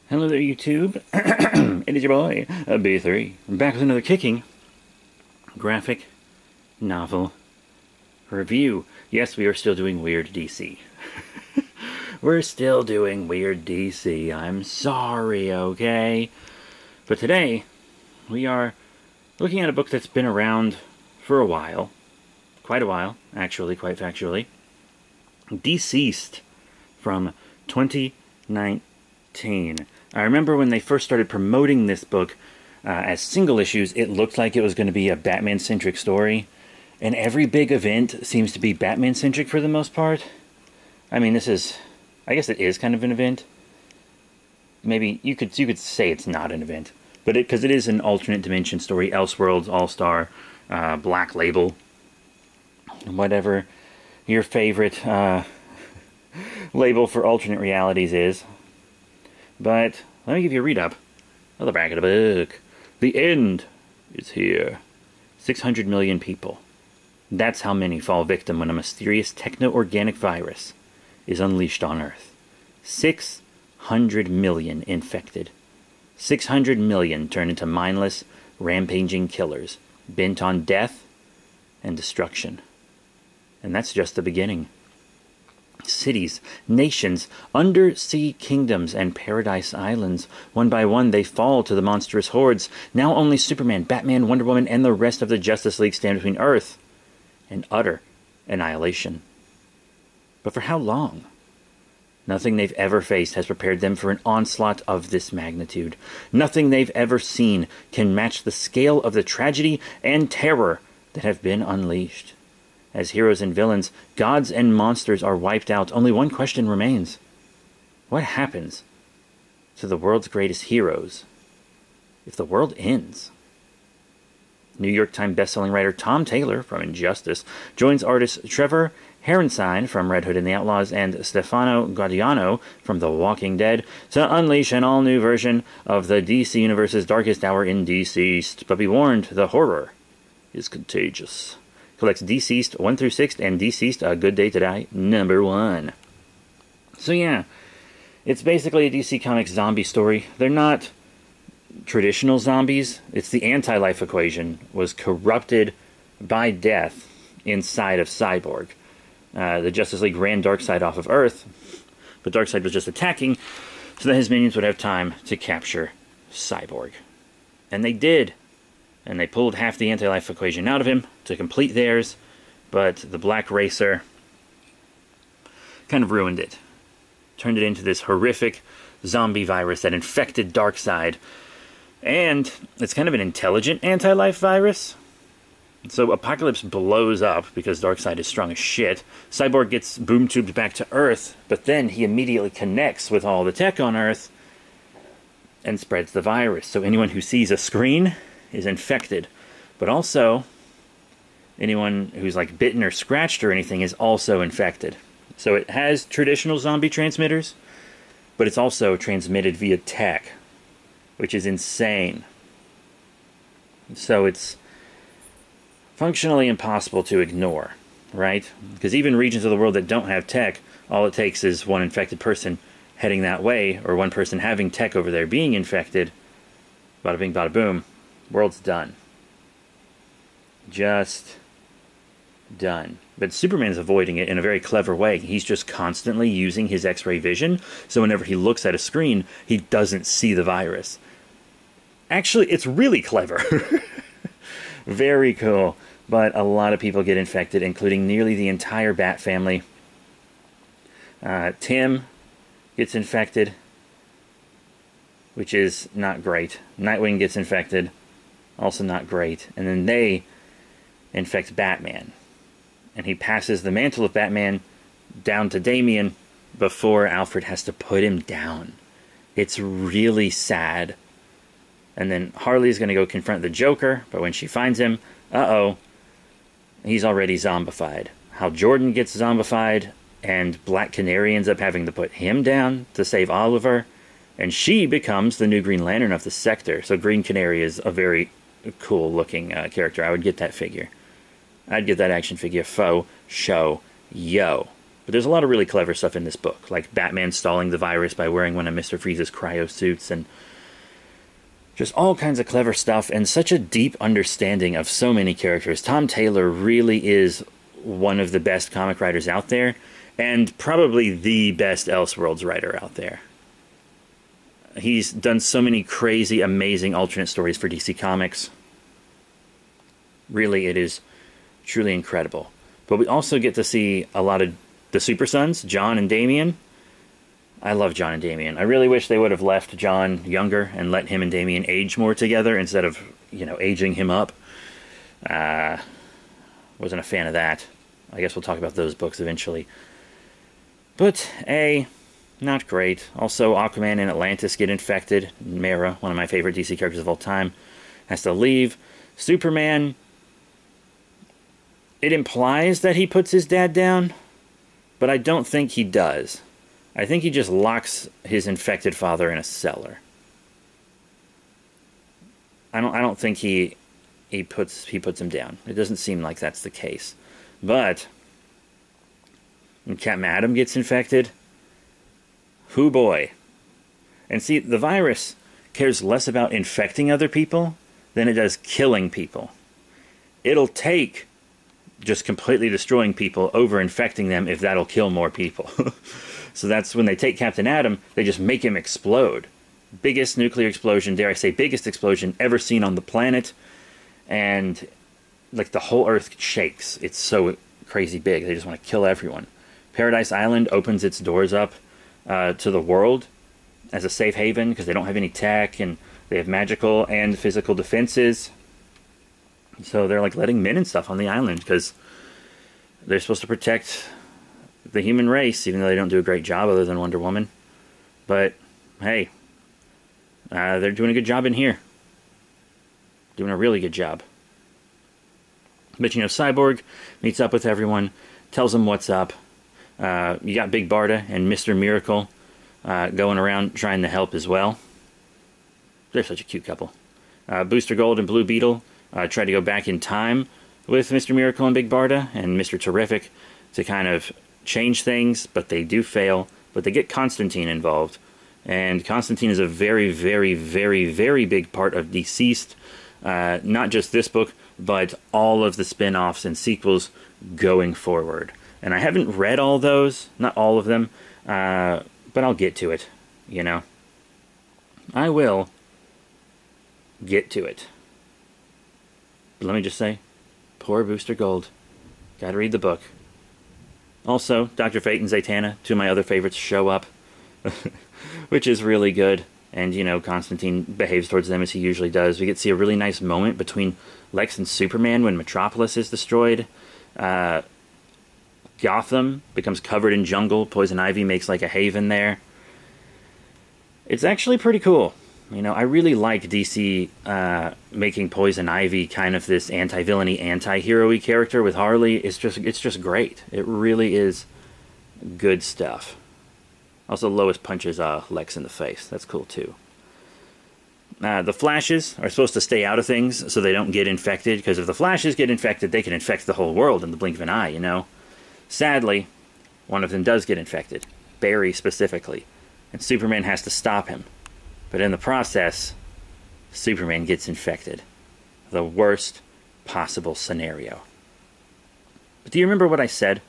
Hello there, YouTube. It is your boy, B3. I'm back with another kicking graphic novel review. Yes, we are still doing Weird DC. We're still doing Weird DC. I'm sorry, okay? But today, we are looking at a book that's been around for a while. Quite a while, actually, quite factually. DCeased from 2019. I remember when they first started promoting this book as single issues, it looked like it was going to be a Batman-centric story. And every big event seems to be Batman-centric for the most part. I mean, I guess it is kind of an event. Maybe you could say it's not an event. But because it is an alternate dimension story, Elseworlds, All-Star, Black Label, whatever your favorite label for alternate realities is. But let me give you a read-up of the back of the book. The end is here. 600 million people. That's how many fall victim when a mysterious techno-organic virus is unleashed on Earth. 600 million infected. 600 million turn into mindless, rampaging killers, bent on death and destruction. And that's just the beginning. Cities, nations, undersea kingdoms, and paradise islands. One by one, they fall to the monstrous hordes. Now only Superman, Batman, Wonder Woman, and the rest of the Justice League stand between Earth and utter annihilation. But for how long? Nothing they've ever faced has prepared them for an onslaught of this magnitude. Nothing they've ever seen can match the scale of the tragedy and terror that have been unleashed. As heroes and villains, gods and monsters are wiped out. Only one question remains. What happens to the world's greatest heroes if the world ends? New York Times bestselling writer Tom Taylor from Injustice joins artists Trevor Herrenstein from Red Hood and the Outlaws and Stefano Gaudiano from The Walking Dead to unleash an all-new version of the DC Universe's darkest hour in DCeased. But be warned, the horror is contagious. Collects DCeased 1 through 6 and DCeased A Good Day to Die #1. So yeah, it's basically a DC Comics zombie story. They're not traditional zombies. It's the anti-life equation was corrupted by death inside of Cyborg. The Justice League ran Darkseid off of Earth, but Darkseid was just attacking so that his minions would have time to capture Cyborg. And they did. And they pulled half the anti-life equation out of him to complete theirs, but the Black Racer kind of ruined it. Turned it into this horrific zombie virus that infected Darkseid. And it's kind of an intelligent anti-life virus. So Apocalypse blows up because Darkseid is strong as shit. Cyborg gets boom-tubed back to Earth, but then he immediately connects with all the tech on Earth and spreads the virus. So anyone who sees a screen is infected, but also anyone who's like bitten or scratched or anything is also infected. So it has traditional zombie transmitters, but it's also transmitted via tech, which is insane. So it's functionally impossible to ignore, right? Because even regions of the world that don't have tech, all it takes is one infected person heading that way, or one person having tech over there being infected. Bada bing, bada boom. World's done. Just done. But Superman's avoiding it in a very clever way. He's just constantly using his X-ray vision, so whenever he looks at a screen, he doesn't see the virus. Actually, it's really clever. Very cool. But a lot of people get infected, including nearly the entire Bat family. Tim gets infected, which is not great. Nightwing gets infected. Also not great. And then they infect Batman. And he passes the mantle of Batman down to Damian before Alfred has to put him down. It's really sad. And then Harley's going to go confront the Joker, but when she finds him, he's already zombified. Hal Jordan gets zombified, and Black Canary ends up having to put him down to save Oliver. And she becomes the new Green Lantern of the Sector. So Green Canary is a very cool looking character. I would get that figure. I'd get that action figure. Faux show. Yo. But there's a lot of really clever stuff in this book, like Batman stalling the virus by wearing one of Mr. Freeze's cryo suits, and just all kinds of clever stuff, and such a deep understanding of so many characters. Tom Taylor really is one of the best comic writers out there, and probably the best Elseworlds writer out there. He's done so many crazy, amazing alternate stories for DC Comics. Really, it is truly incredible. But we also get to see a lot of the Super Sons, John and Damian. I love John and Damian. I really wish they would have left John younger and let him and Damian age more together instead of, aging him up. Wasn't a fan of that. I guess we'll talk about those books eventually. But, not great. Also, Aquaman and Atlantis get infected. Mera, one of my favorite DC characters of all time, has to leave. Superman, it implies that he puts his dad down, but I don't think he does. I think he just locks his infected father in a cellar. I don't think he puts him down. It doesn't seem like that's the case. But when Captain Atom gets infected, hoo boy. And see, the virus cares less about infecting other people than it does killing people. It'll take just completely destroying people over infecting them if that'll kill more people. So that's when they take Captain Atom, they just make him explode. Biggest nuclear explosion, dare I say, biggest explosion ever seen on the planet. And like the whole Earth shakes. It's so crazy big. They just want to kill everyone. Paradise Island opens its doors up to the world as a safe haven because they don't have any tech and they have magical and physical defenses. So they're like letting men and stuff on the island because they're supposed to protect the human race, even though they don't do a great job other than Wonder Woman. But hey, they're doing a good job in here. Doing a really good job. But Cyborg meets up with everyone, tells them what's up. You got Big Barda and Mr. Miracle going around trying to help as well. They're such a cute couple. Booster Gold and Blue Beetle try to go back in time with Mr. Miracle and Big Barda and Mr. Terrific to kind of change things, but they do fail. But they get Constantine involved. And Constantine is a very, very, very, very big part of DCeased. Not just this book, but all of the spin-offs and sequels going forward. And I haven't read all those, not all of them, but I'll get to it, I will get to it. But let me just say, poor Booster Gold. Gotta read the book. Also, Dr. Fate and Zatanna, two of my other favorites, show up, which is really good. And, Constantine behaves towards them as he usually does. We get to see a really nice moment between Lex and Superman when Metropolis is destroyed. Gotham becomes covered in jungle. Poison Ivy makes like a haven there. It's actually pretty cool. I really like DC making Poison Ivy kind of this anti-villainy, anti-hero-y character with Harley. It's just great. It really is good stuff. Also, Lois punches Lex in the face. That's cool, too. The Flashes are supposed to stay out of things so they don't get infected, because if the Flashes get infected, they can infect the whole world in the blink of an eye, Sadly, one of them does get infected. Barry, specifically. And Superman has to stop him. But in the process, Superman gets infected. The worst possible scenario. But do you remember what I said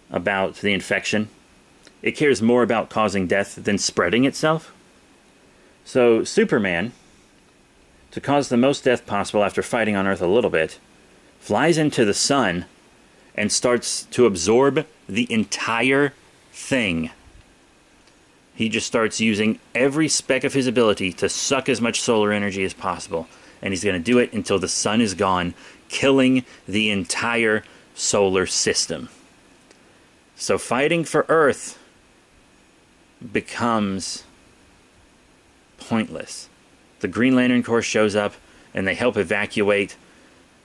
about the infection? It cares more about causing death than spreading itself. So Superman, to cause the most death possible after fighting on Earth a little bit, flies into the sun and starts to absorb the entire thing. He just starts using every speck of his ability to suck as much solar energy as possible. And he's going to do it until the sun is gone, killing the entire solar system. So fighting for Earth becomes pointless. The Green Lantern Corps shows up, and they help evacuate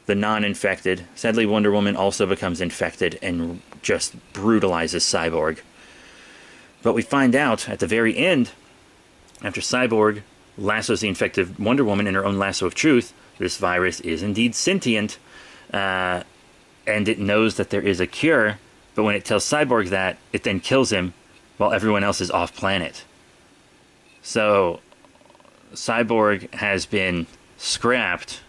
the non-infected. Sadly, Wonder Woman also becomes infected and just brutalizes Cyborg. But we find out at the very end, after Cyborg lassos the infected Wonder Woman in her own lasso of truth, this virus is indeed sentient, and it knows that there is a cure, But when it tells Cyborg that, it then kills him while everyone else is off planet. So Cyborg has been scrapped.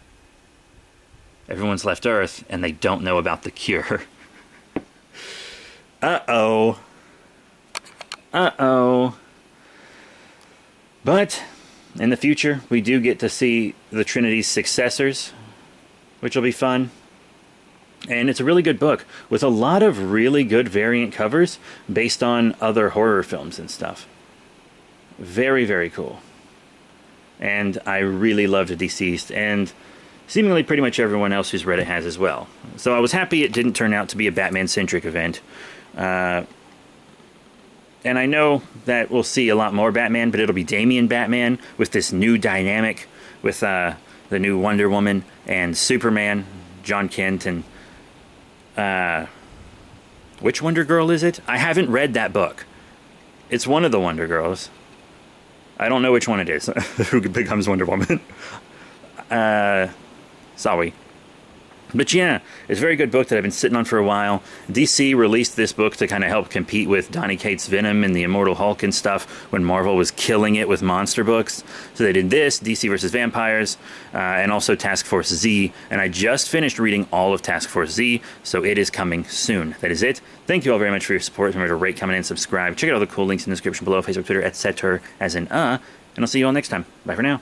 Everyone's left Earth, and they don't know about the cure. Uh-oh. Uh-oh. But in the future, we do get to see the Trinity's successors, which will be fun. And it's a really good book with a lot of really good variant covers based on other horror films and stuff. Very, very cool. And I really loved DCeased, and seemingly pretty much everyone else who's read it has as well. So I was happy it didn't turn out to be a Batman-centric event. And I know that we'll see a lot more Batman, but it'll be Damian Batman with this new dynamic with the new Wonder Woman and Superman, John Kent, and which Wonder Girl is it? I haven't read that book. It's one of the Wonder Girls. I don't know which one it is who becomes Wonder Woman. Sorry. But yeah, it's a very good book that I've been sitting on for a while. DC released this book to kind of help compete with Donny Cates' Venom and the Immortal Hulk and stuff when Marvel was killing it with monster books. So they did this, DC vs. Vampires, and also Task Force Z. And I just finished reading all of Task Force Z, so it is coming soon. That is it. Thank you all very much for your support. Remember to rate, comment, and subscribe. Check out all the cool links in the description below. Facebook, Twitter, etc. as in and I'll see you all next time. Bye for now.